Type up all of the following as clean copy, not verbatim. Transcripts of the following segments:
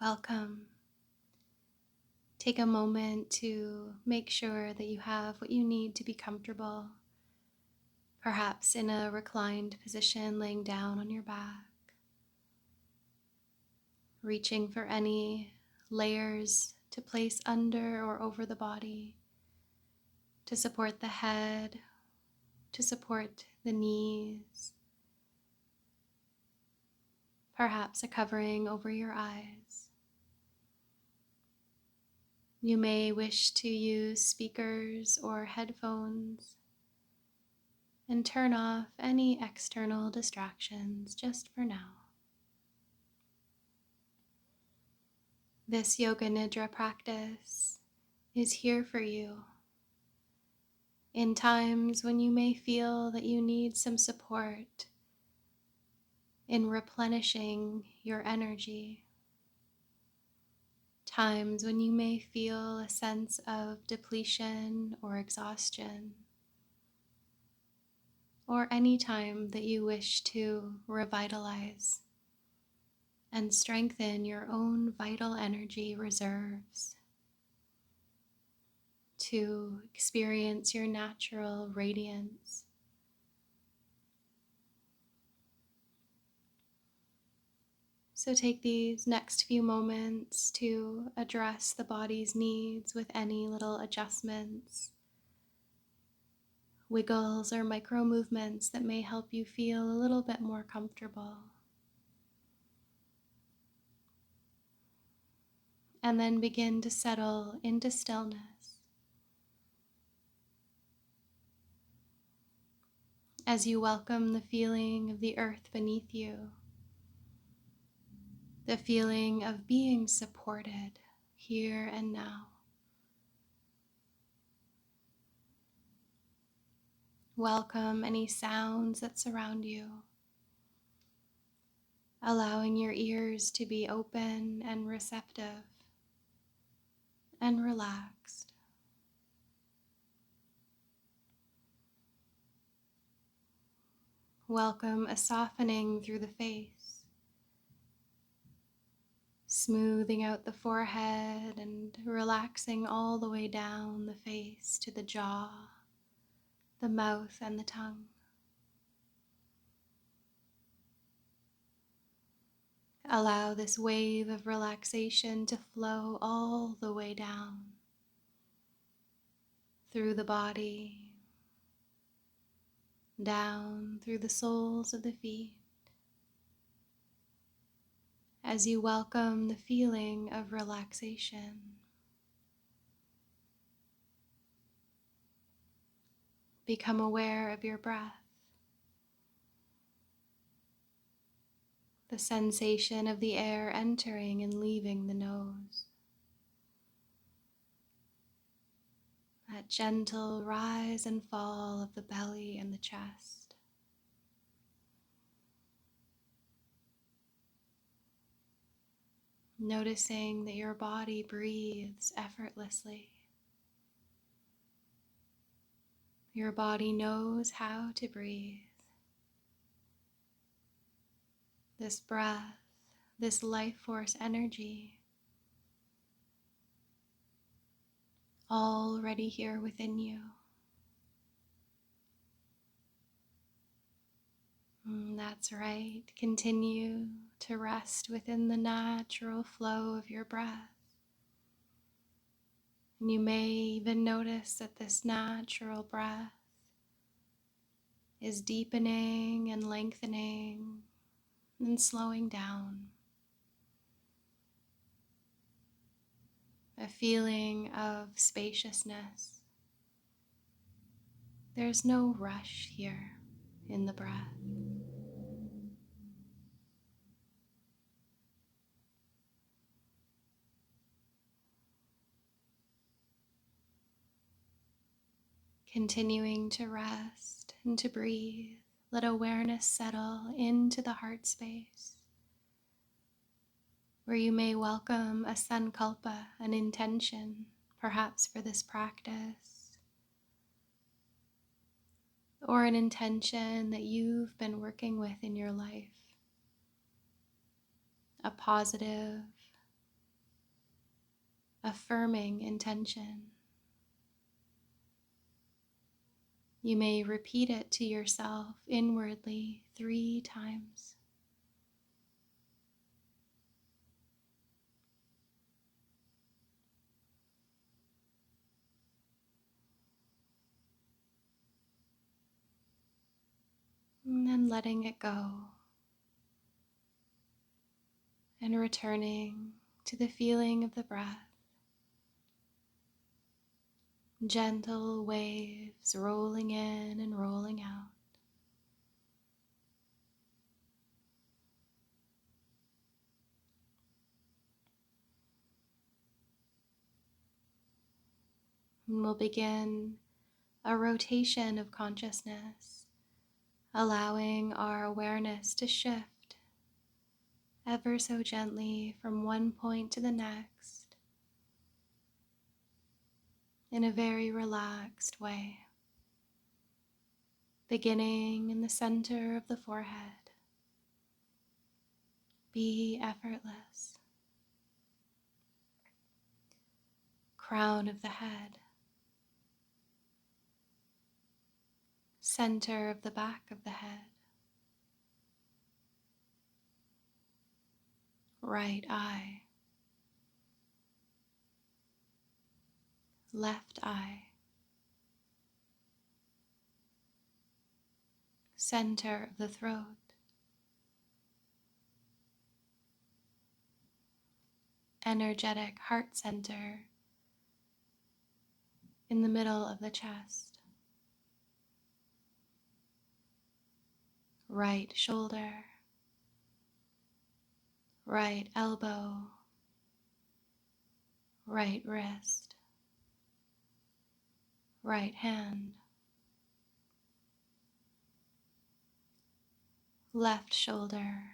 Welcome. Take a moment to make sure that you have what you need to be comfortable, perhaps in a reclined position, laying down on your back, reaching for any layers to place under or over the body to support the head, to support the knees, perhaps a covering over your eyes. You may wish to use speakers or headphones and turn off any external distractions just for now. This Yoga Nidra practice is here for you in times when you may feel that you need some support in replenishing your energy, times when you may feel a sense of depletion or exhaustion, or any time that you wish to revitalize and strengthen your own vital energy reserves to experience your natural radiance. So take these next few moments to address the body's needs with any little adjustments, wiggles, or micro movements that may help you feel a little bit more comfortable. And then begin to settle into stillness as you welcome the feeling of the earth beneath you, the feeling of being supported here and now. Welcome any sounds that surround you, allowing your ears to be open and receptive and relaxed. Welcome a softening through the face, smoothing out the forehead and relaxing all the way down the face to the jaw, the mouth, and the tongue. Allow this wave of relaxation to flow all the way down through the body, down through the soles of the feet, as you welcome the feeling of relaxation. Become aware of your breath, the sensation of the air entering and leaving the nose. That gentle rise and fall of the belly and the chest. Noticing that your body breathes effortlessly. Your body knows how to breathe. This breath, this life force energy, already here within you. That's right. Continue to rest within the natural flow of your breath. And you may even notice that this natural breath is deepening and lengthening and slowing down. A feeling of spaciousness. There's no rush here in the breath. Continuing to rest and to breathe, let awareness settle into the heart space, where you may welcome a sankalpa, an intention, perhaps for this practice, or an intention that you've been working with in your life, a positive, affirming intention. You may repeat it to yourself inwardly 3 times. And then letting it go and returning to the feeling of the breath. Gentle waves rolling in and rolling out. And we'll begin a rotation of consciousness, allowing our awareness to shift ever so gently from one point to the next in a very relaxed way, beginning in the center of the forehead. Be effortless. Crown of the head. Center of the back of the head. Right eye. Left eye. Center of the throat. Energetic heart center in the middle of the chest. Right shoulder. Right elbow. Right wrist. Right hand. Left shoulder.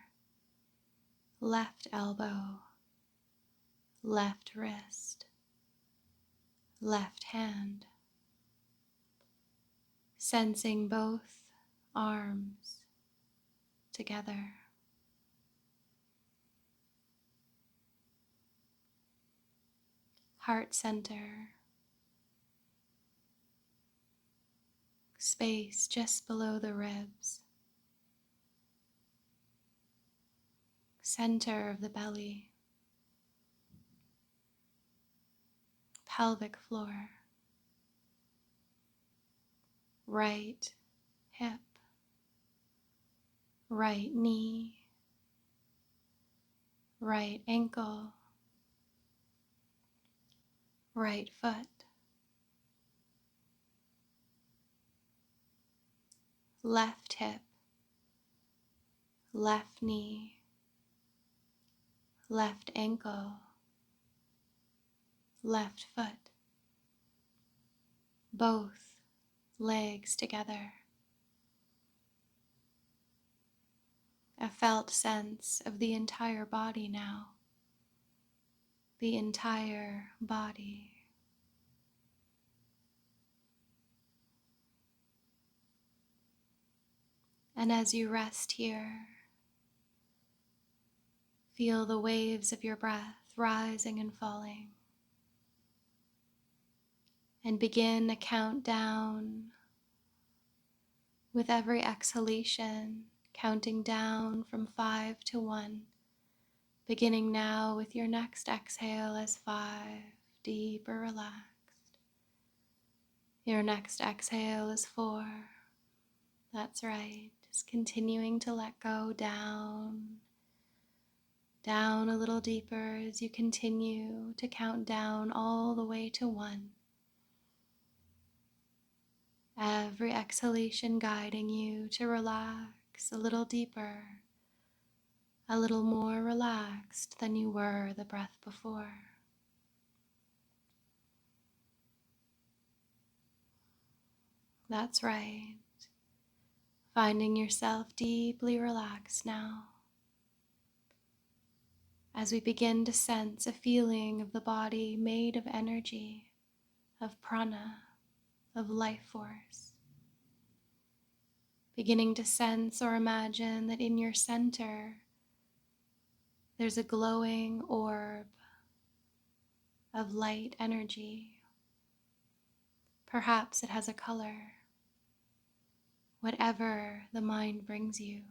Left elbow. Left wrist. Left hand. Sensing both arms together. Heart center. Space just below the ribs. Center of the belly. Pelvic floor. Right hip. Right knee. Right ankle. Right foot. Left hip. Left knee. Left ankle. Left foot. Both legs together. A felt sense of the entire body now. The entire body. And as you rest here, feel the waves of your breath rising and falling. And begin a countdown with every exhalation, counting down from 5 to 1. Beginning now with your next exhale as 5, deep or relaxed. Your next exhale is 4. That's right. Just continuing to let go down, down a little deeper as you continue to count down all the way to 1. Every exhalation guiding you to relax a little deeper, a little more relaxed than you were the breath before. That's right. Finding yourself deeply relaxed now. As we begin to sense a feeling of the body made of energy, of prana, of life force. Beginning to sense or imagine that in your center there's a glowing orb, of light energy. Perhaps it has a color, whatever the mind brings you.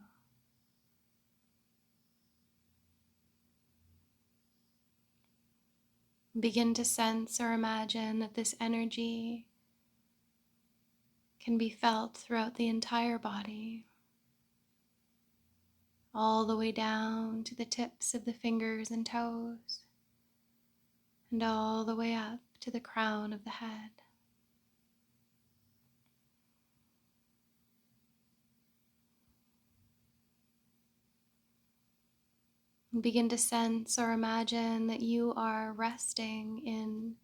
Begin to sense or imagine that this energy can be felt throughout the entire body, all the way down to the tips of the fingers and toes, and all the way up to the crown of the head. And begin to sense or imagine that you are resting in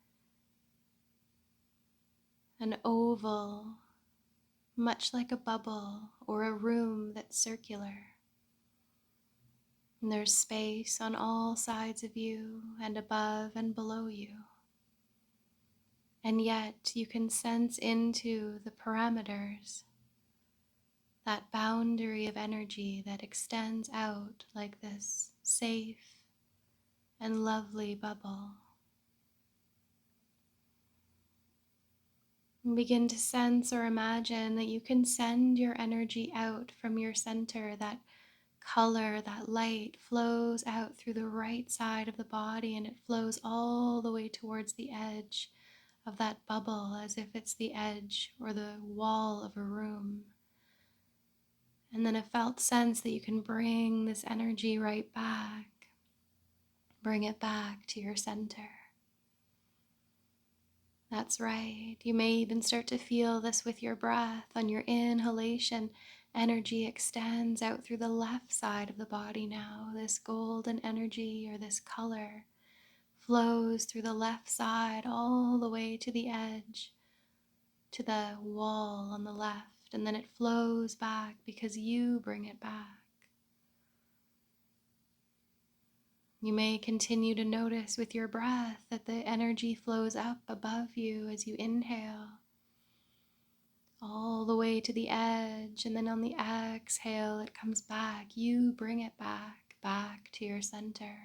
an oval, much like a bubble or a room that's circular. And there's space on all sides of you and above and below you. And yet you can sense into the parameters, that boundary of energy that extends out like this safe and lovely bubble. And begin to sense or imagine that you can send your energy out from your center. That color, that light flows out through the right side of the body, and it flows all the way towards the edge of that bubble, as if it's the edge or the wall of a room. And then a felt sense that you can bring this energy right back. Bring it back to your center. That's right. You may even start to feel this with your breath. On your inhalation, energy extends out through the left side of the body now. This golden energy or this color flows through the left side all the way to the edge, to the wall on the left, and then it flows back because you bring it back. You may continue to notice with your breath that the energy flows up above you as you inhale, all the way to the edge, and then on the exhale it comes back. You bring it back to your center.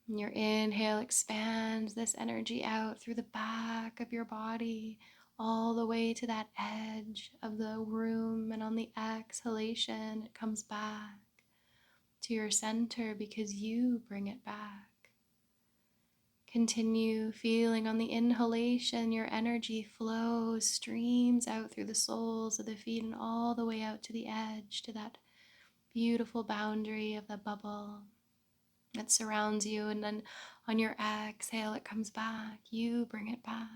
And your inhale expands this energy out through the back of your body, all the way to that edge of the room, and on the exhalation it comes back to your center because you bring it back. Continue feeling on the inhalation, your energy flows, streams out through the soles of the feet and all the way out to the edge, to that beautiful boundary of the bubble that surrounds you. And then on your exhale, it comes back. You bring it back.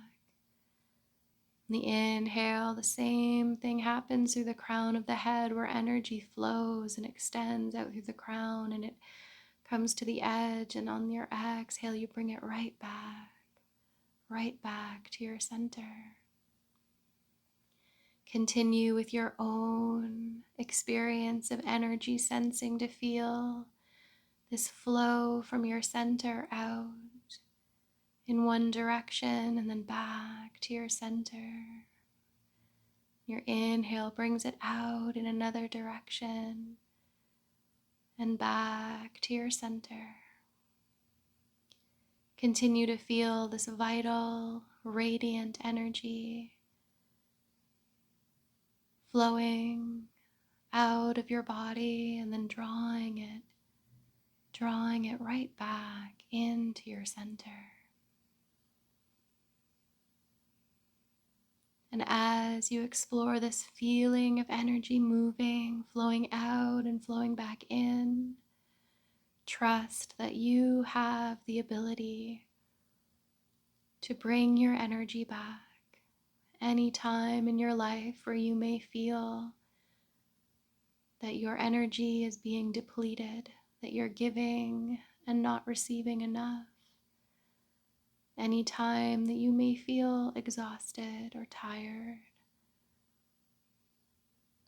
The inhale, the same thing happens through the crown of the head, where energy flows and extends out through the crown, and it comes to the edge, and on your exhale you bring it right back to your center. Continue with your own experience of energy sensing to feel this flow from your center out in one direction and then back to your center. Your inhale brings it out in another direction and back to your center. Continue to feel this vital, radiant energy flowing out of your body and then drawing it right back into your center. And as you explore this feeling of energy moving, flowing out and flowing back in, trust that you have the ability to bring your energy back any time in your life where you may feel that your energy is being depleted, that you're giving and not receiving enough. Any time that you may feel exhausted or tired,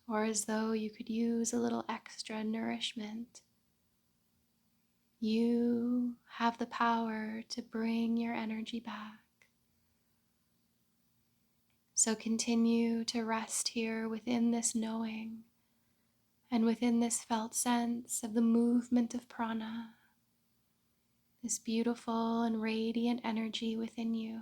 or as though you could use a little extra nourishment, you have the power to bring your energy back. So continue to rest here within this knowing and within this felt sense of the movement of prana, this beautiful and radiant energy within you.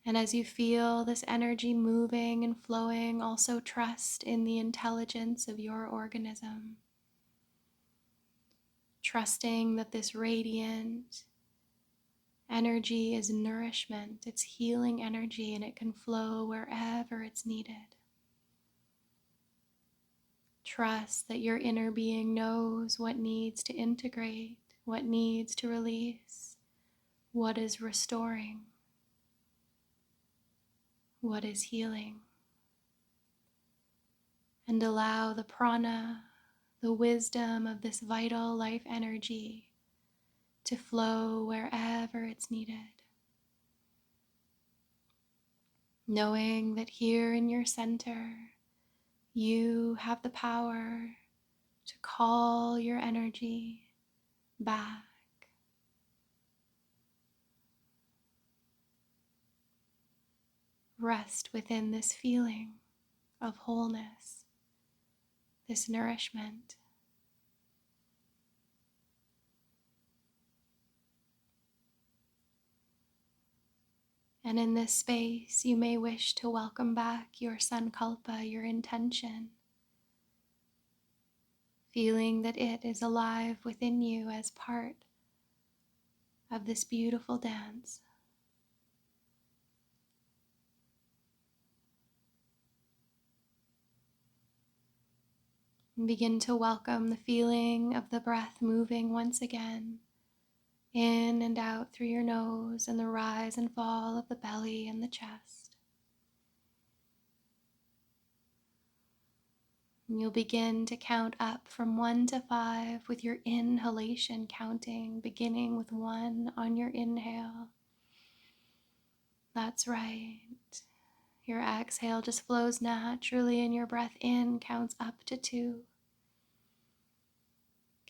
And as you feel this energy moving and flowing, also trust in the intelligence of your organism. Trusting that this radiant energy is nourishment, it's healing energy, and it can flow wherever it's needed. Trust that your inner being knows what needs to integrate, what needs to release, what is restoring, what is healing. And allow the prana, the wisdom of this vital life energy, to flow wherever it's needed. Knowing that here in your center, you have the power to call your energy back. Rest within this feeling of wholeness, this nourishment. And in this space, you may wish to welcome back your sankalpa, your intention, feeling that it is alive within you as part of this beautiful dance. And begin to welcome the feeling of the breath moving once again, in and out through your nose, and the rise and fall of the belly and the chest. And you'll begin to count up from 1 to 5 with your inhalation counting, beginning with 1 on your inhale. That's right. Your exhale just flows naturally, and your breath in counts up to 2.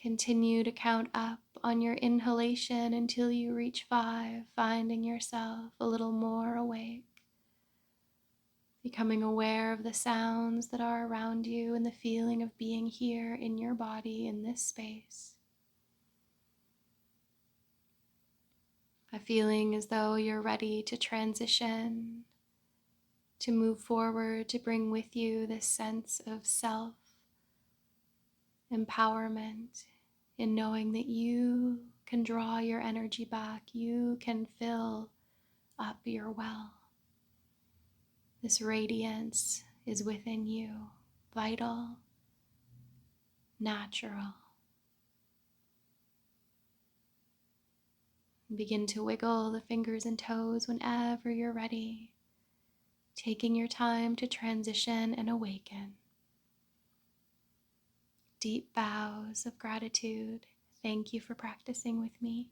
Continue to count up on your inhalation until you reach 5, finding yourself a little more awake, becoming aware of the sounds that are around you and the feeling of being here in your body in this space. A feeling as though you're ready to transition, to move forward, to bring with you this sense of self-empowerment in knowing that you can draw your energy back, you can fill up your well. This radiance is within you, vital, natural. Begin to wiggle the fingers and toes whenever you're ready, taking your time to transition and awaken. Deep bows of gratitude. Thank you for practicing with me.